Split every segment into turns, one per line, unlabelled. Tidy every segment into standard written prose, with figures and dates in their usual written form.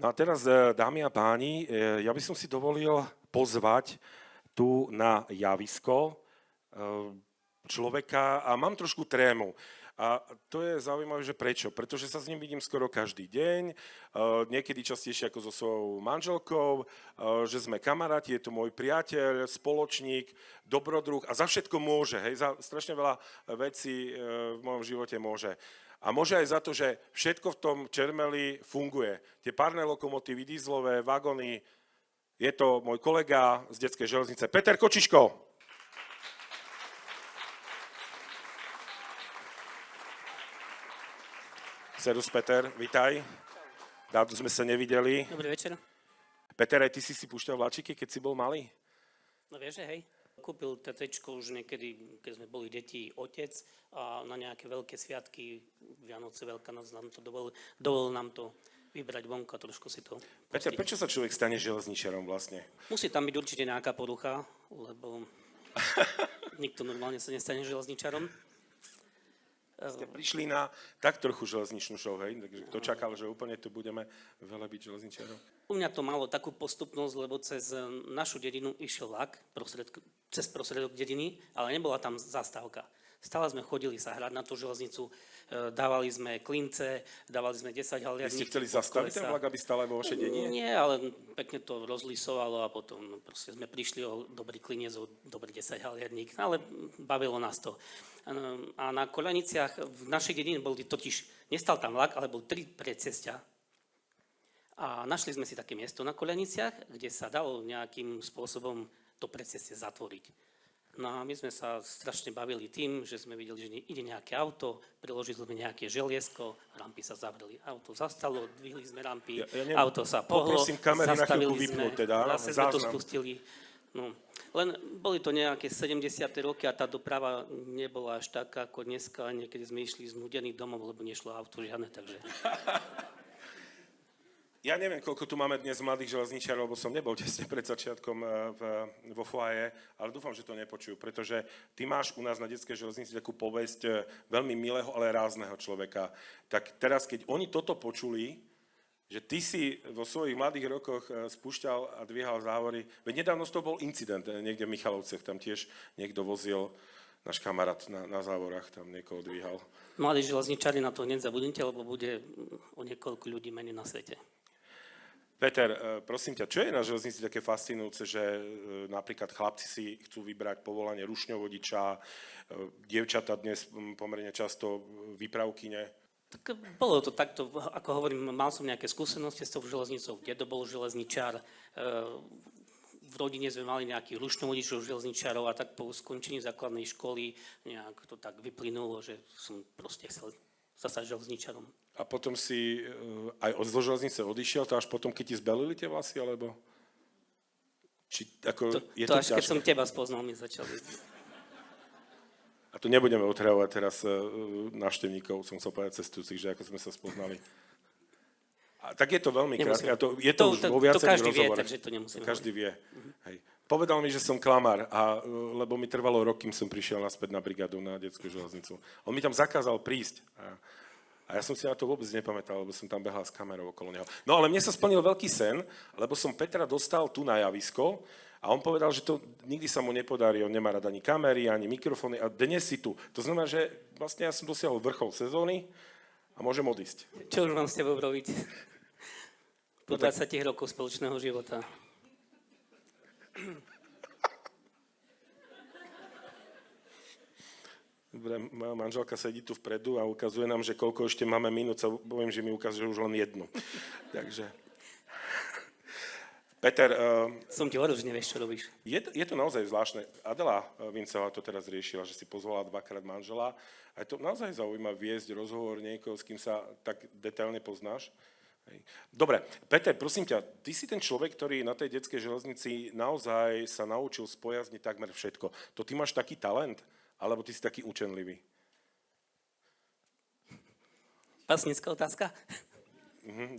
No a teraz, dámy a páni, ja by som si dovolil pozvať tu na javisko človeka a mám trošku trému. A to je zaujímavé, že prečo? Pretože sa s ním vidím skoro každý deň, niekedy častejšie ako so svojou manželkou, že sme kamaráti, je to môj priateľ, spoločník, dobrodruh a za všetko môže, hej, za strašne veľa vecí v mojom živote môže. A môže aj za to, že všetko v tom Čermeli funguje. Tie párne lokomotívy, dízlové, vagóny. Je to môj kolega z detskej železnice, Peter Kočiško. Servus, Peter, vitaj. Dávno sme sa nevideli.
Dobrý večer.
Peter, aj ty si púšťal vláčiky, keď si bol malý?
No vieš, že hej. Kúpil tetečko už niekedy, keď sme boli deti, otec a na nejaké veľké sviatky, Vianoce, Veľká noc, nám to dovolil nám to vybrať vonku a trošku si to
Peter,
pustiť.
prečo sa človek stane železničiarom vlastne?
Musí tam byť určite nejaká porucha, lebo nikto normálne sa nestane železničarom.
Ste prišli na tak trochu železničnú show, hej? Takže kto čakal, že úplne tu budeme veľa byť železničiarov?
U mňa to malo takú postupnosť, lebo cez našu dedinu išiel vlak, cez prostredok dediny, ale nebola tam zastávka. Stále sme chodili sa hrať na tú železnicu, dávali sme klince, dávali sme 10 haliarník.
Vy ste chceli zastaviť ten vlak, aby stále vo vašej dedine?
Nie, ale pekne to rozlisovalo a potom proste sme prišli o dobrý klinec, o dobrý 10 haliarník, ale bavilo nás to. A na Koľaniciach v našej dedine bol totiž, nestal tam vlak, ale bol 3 predcestia. A našli sme si také miesto na Koľaniciach, kde sa dalo nejakým spôsobom to predcestie zatvoriť. No a my sme sa strašne bavili tým, že sme videli, že ide nejaké auto, priložili sme nejaké želiesko, rampy sa zavreli. Auto zastalo, dvihli sme rampy, auto sa pohlo,
poprosím kamery na chvíľku vypnúť, teda,
zase sme to spustili. No, len boli to nejaké 70. roky a tá doprava nebola až taká ako dneska, niekedy sme išli znudení domov, lebo nešlo auto žiadne, takže...
Ja neviem, koľko tu máme dnes mladých železničiarov, lebo som nebol tesne pred začiatkom vo foaje, ale dúfam, že to nepočujú, pretože ty máš u nás na detskej železnici takú povesť veľmi milého, ale rázneho človeka. Tak teraz, keď oni toto počuli, že ty si vo svojich mladých rokoch spúšťal a dvíhal závory, veď nedávno z toho bol incident niekde v Michalovciach, tam tiež niekto vozil, náš kamarát na závorách tam niekoho dvíhal.
Mladí železničári na to hneď zabudnite, lebo bude o niekoľko ľudí menej na svete.
Peter, prosím ťa, čo je na železnici také fascinujúce, že napríklad chlapci si chcú vybrať povolanie rušňovodiča, dievčatá dnes pomerne často výpravkyne?
Tak bolo to takto, ako hovorím, mal som nejaké skúsenosti s tou železnicou, dedo bol železničár, v rodine sme mali nejakých rušňovodičov, železničárov a tak po skončení základnej školy nejak to tak vyplynulo, že som proste chcel zasa železničarom.
A potom si aj zo železnice odišiel, to až potom, keď ti zbelili tie vlasy, alebo? Či, ako, je
to až
ťažké?
keď som teba spoznal, mi začali.
A tu nebudeme otravovať teraz návštevníkov, som chcel povedať cestujúcich, že ako sme sa spoznali. A tak je to veľmi krátke, je to už vo viacerých rozhovoroch.
Takže to nemusím
každý vie. Hej. Povedal mi, že som klamár, lebo mi trvalo rok, kým som prišiel naspäť na brigádu na detskú železnicu. On mi tam zakázal prísť. A ja som si na to vôbec nepamätal, lebo som tam behal s kamerou okolo neho. No ale mne sa splnil veľký sen, lebo som Petra dostal tu na javisko a on povedal, že to nikdy sa mu nepodarí, on nemá rád ani kamery, ani mikrofóny a dnes si tu. To znamená, že vlastne ja som dosiahol vrchol sezóny a môžem odísť.
Čo už mám s tebou robiť? Po 20 rokov spoločného života.
Dobre, moja manželka sedí tu vpredu a ukazuje nám, že koľko ešte máme minút, sa poviem, že mi ukazuje už len jednu. Takže... Peter...
Som ti hovoril, že nevieš, čo robíš.
Je to naozaj zvláštne. Adela Vincová to teraz riešila, že si pozvala 2-krát manžela. A je to naozaj zaujímavé viesť rozhovor niekoho, s kým sa tak detailne poznáš. Hej. Dobre, Peter, prosím ťa, ty si ten človek, ktorý na tej detskej železnici naozaj sa naučil spojazniť takmer všetko. To ty máš taký talent? Alebo ty si taký učenlivý?
Pasnická otázka?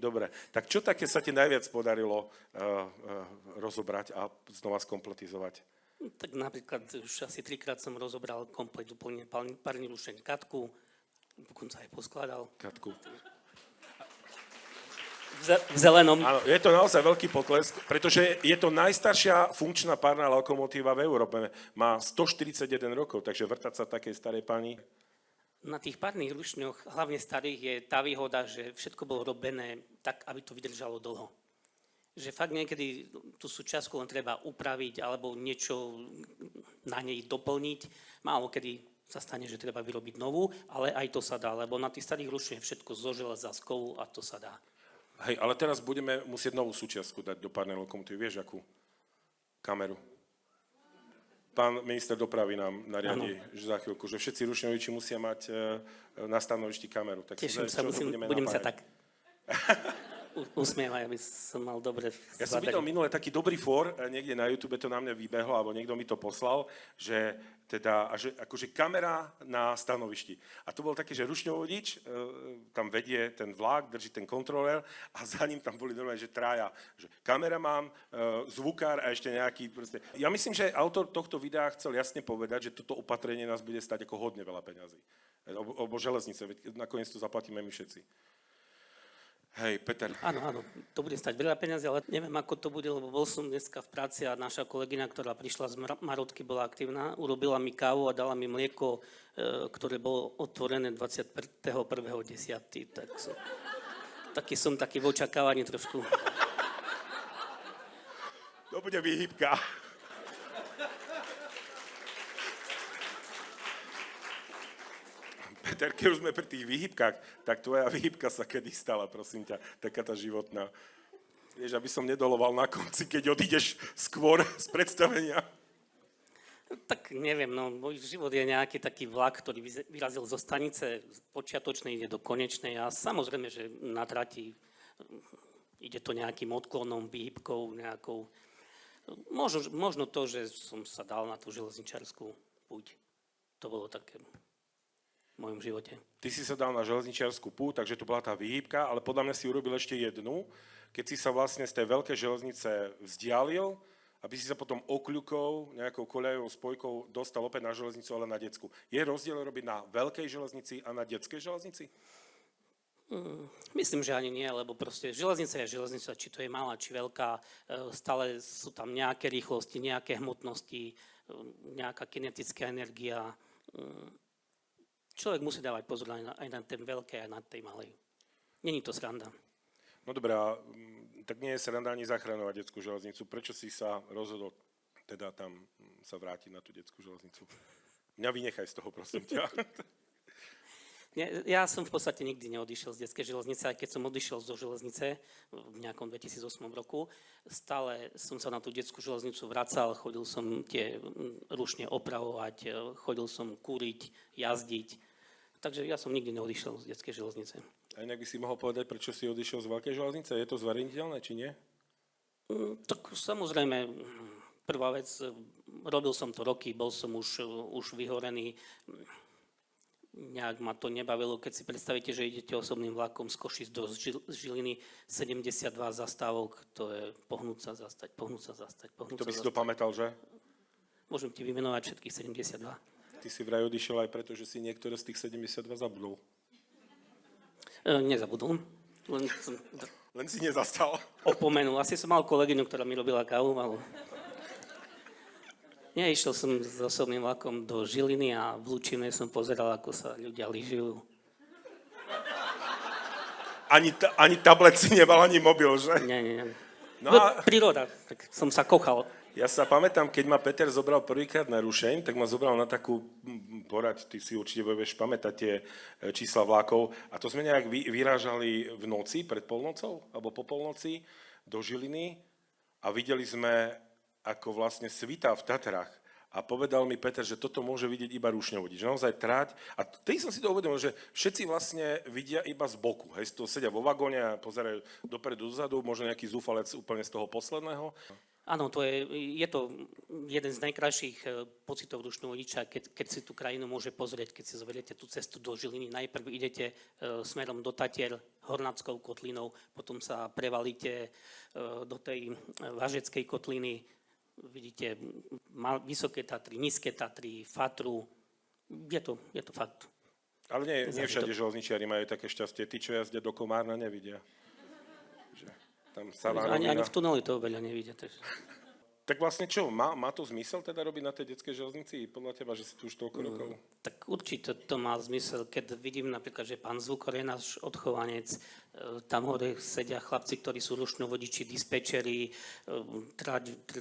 Dobre. Tak čo také sa ti najviac podarilo rozobrať a znova skompletizovať?
Tak napríklad už asi 3-krát som rozobral komplet úplne párny rušeň Katku, dokonca aj poskladal.
Katku.
v zelenom.
Áno, je to naozaj veľký pokles, pretože je to najstaršia funkčná párna lokomotíva v Európe. Má 141 rokov, takže vrtať sa takej starej pani.
Na tých párnych rušňoch, hlavne starých, je tá výhoda, že všetko bolo robené tak, aby to vydržalo dlho. Že fakt niekedy tú súčiastku len treba upraviť alebo niečo na nej doplniť. Málo kedy sa stane, že treba vyrobiť novú, ale aj to sa dá, lebo na tých starých rušniach je všetko zo železa, z kovu a to sa dá.
Hej, ale teraz budeme musieť novú súčiastku dať do párnej lokomotívy. Vieš, akú? Kameru. Pán minister dopravy nám nariadí, že za chvíľku, že všetci rušňoviči musia mať na stanovišti kameru. Tak
teším sa, budem sa tak usmievať, aby som mal dobre...
Ja som videl minule taký dobrý fór, niekde na YouTube to na mňa vybehlo, alebo niekto mi to poslal, že teda, že akože kamera na stanovišti. A to bol taký, že rušňovodič tam vedie ten vlak, drží ten kontroler a za ním tam boli normálne, že traja. Že kameraman, zvukár a ešte nejaký proste. Ja myslím, že autor tohto videa chcel jasne povedať, že toto opatrenie nás bude stať ako hodne veľa peňazí. Obo železnice, veď nakoniec to zaplatíme my všetci. Hej, Peter.
Áno, to bude stať veľa peniazy, ale neviem, ako to bude, lebo bol som dneska v práci a naša kolegyňa, ktorá prišla z Marotky, bola aktívna, urobila mi kávu a dala mi mlieko, ktoré bolo otvorené 21.10. Taký som v očakávaní trošku.
To bude výhybka. Peter, keď už sme pri tých výhybkách, tak tvoja výhybka sa kedy stala, prosím ťa, taká tá životná. Vieš, aby som nedoloval na konci, keď odídeš skôr z predstavenia.
Tak neviem, no, môj život je nejaký taký vlak, ktorý vyrazil zo stanice z počiatočnej, ide do konečnej a samozrejme, že na trati ide to nejakým odklonom, výhybkou, nejakou... Možno to, že som sa dal na tú železničarskú púť. To bolo také... v mojom živote.
Ty si sa dal na železničiarsku púť, takže to bola tá výhybka, ale podľa mňa si urobil ešte jednu, keď si sa vlastne z tej veľkej železnice vzdialil, aby si sa potom okľukou, nejakou koľajovou spojkou dostal opäť na železnicu, ale na detskú. Je rozdiel robiť na veľkej železnici a na detskej železnici?
Myslím, že ani nie, lebo proste železnica je železnica, či to je malá, či veľká, stále sú tam nejaké rýchlosti, nejaké hmotnosti, nejaká kinetická energia. Človek musí dávať pozor aj na ten veľké, aj na tej malej. Není to sranda.
No dobré, tak nie je sranda ani zachraňovať detskú železnicu. Prečo si sa rozhodol teda tam sa vrátiť na tú detskú železnicu? Mňa vynechaj z toho, prosím ťa.
Ja som v podstate nikdy neodišiel z detskej železnice, aj keď som odišiel zo železnice v nejakom 2008 roku. Stále som sa na tú detskú železnicu vracal, chodil som tie rušne opravovať, chodil som kúriť, jazdiť. Takže ja som nikdy neodišiel z detskej železnice.
A inak by si mohol povedať, prečo si odišiel z veľkej železnice? Je to zverejniteľné, či nie?
Tak samozrejme, prvá vec, robil som to roky, bol som už vyhorený. Nejak ma to nebavilo, keď si predstavíte, že idete osobným vlakom z Košic do Žiliny, 72 zastávok, to je pohnúť sa, zastať.
To by si to pamätal, že?
Môžem ti vymenovať všetkých 72.
Ty si vraj odišiel aj preto, že si niektoré z tých 72 zabudol.
Nezabudol.
Len si nezastal.
Opomenul. Asi som mal kolegyňu, ktorá mi robila kávu, ale... Išiel som s osobným vlakom do Žiliny a v Lučine som pozeral, ako sa ľudia lyžujú.
Ani tablet si nemal, ani mobil, že?
Nie.
No
príroda, tak som sa kochal.
Ja sa pamätám, keď ma Peter zobral prvýkrát na rušeň, tak ma zobral na takú poraď, ty si určite budeš pamätať tie čísla vlákov. A to sme nejak vyrážali v noci, pred polnocou, alebo po polnoci, do Žiliny a videli sme, ako vlastne svitá v Tatrách. A povedal mi Peter, že toto môže vidieť iba rušňovodič. Že naozaj trať. A tedy som si to uvedomil, že všetci vlastne vidia iba z boku. Hej, to sedia vo vagóne a pozerajú dopredu, dozadu, možno nejaký zúfalec úplne z toho posledného.
Áno, je to jeden z najkrajších pocitov rušňovodiča, keď si tú krajinu môže pozrieť, keď si zoberiete tú cestu do Žiliny. Najprv idete smerom do Tatier, Hornáckou kotlinou, potom sa prevalíte do tej Vážeckej kotliny, vidíte Vysoké Tatry, Nízke Tatry, Fatru. Je to fakt.
Ale nie všade železničiari majú také šťastie. Tí, čo jazdia do Komárna, nevidia. tam savá
Ani
rovina.
v tuneli to veľa nevidia. Takže.
Tak vlastne čo, má to zmysel teda robiť na tej detskej železnici podľa teba, že si tu už toľko rokov?
Tak určite to má zmysel, keď vidím napríklad, že pán Zvukor je náš odchovanec, tam hore sedia chlapci, ktorí sú rušnovodiči, dispečeri,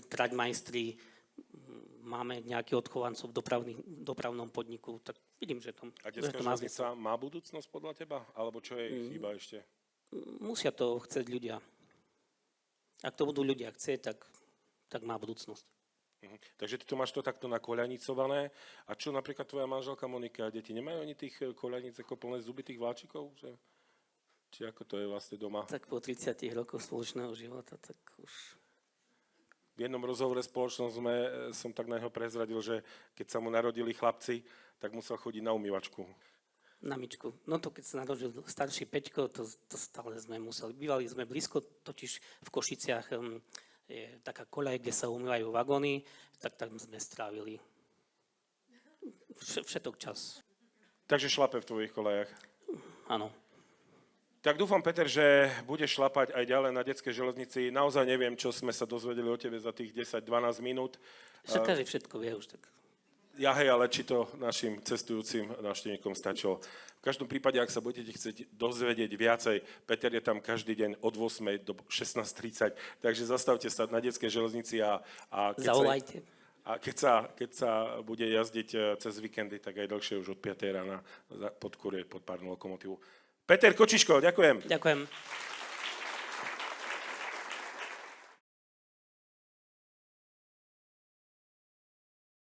trať majstri, máme nejakých odchovancov v dopravnom podniku, tak vidím, že to,
A
že
detská
to má
železnica
zmysel.
má budúcnosť podľa teba? Alebo čo je chýba ešte?
Musia to chcieť ľudia. Ak to budú ľudia chcieť, tak má budúcnosť.
Takže ty to máš to takto nakoľanicované. A čo napríklad tvoja manželka Monika a deti? Nemajú oni tých koľaníc ako plné zuby tých vláčikov? Že? Či ako to je vlastne doma?
Tak po 30 rokoch spoločného života, tak už...
V jednom rozhovore spoločnom som tak na neho prezradil, že keď sa mu narodili chlapci, tak musel chodiť na umývačku.
Na myčku. No to keď sa narodil starší Peťko, to stále sme museli. Bývali sme blízko, totiž v Košiciach je taká koľaj, kde sa umývajú vagóny, tak tam sme strávili všetok čas.
Takže šlape v tvojich kolejach.
Áno.
Tak dúfam, Peter, že budeš šlapať aj ďalej na detskej železnici. Naozaj neviem, čo sme sa dozvedeli o tebe za tých 10-12 minút.
Však každý všetko vie už tak.
Ja hej, ale či to našim cestujúcim návštevníkom stačilo. V každom prípade, ak sa budete chcieť dozvedieť viacej, Peter je tam každý deň od 8 do 16:30, takže zastavte sa na detskej železnici a
Zavolajte.
a keď sa bude jazdiť cez víkendy, tak aj dlhšie už od 5 rána pod kurier, pod párnu lokomotívu. Peter Kočiško, ďakujem.
Ďakujem.